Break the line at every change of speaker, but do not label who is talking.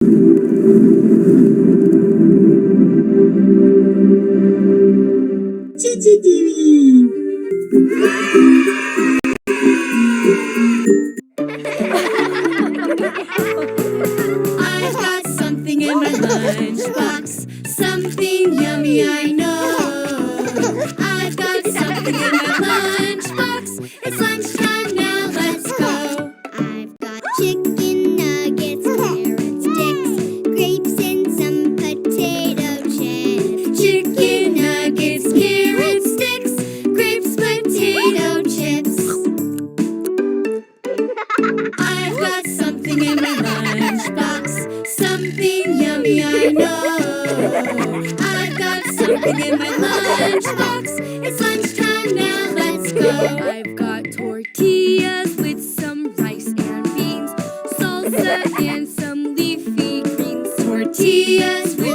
CCTV.
I've got something in my lunchbox, something yummy I know. I've got something in my lunchbox, it's lunchtime now, let's go.
I've got chicken nuggets, carrot sticks, grapes and some potato chips.
Chicken nuggets, carrot sticks, grapes, potato chips. I've got something in my lunchbox, something yummy I know. I've got something in my lunchbox, it's lunchtime now, let's go. I've got tortillas with some rice and beans, salsa and some leafy greens. Tortillas with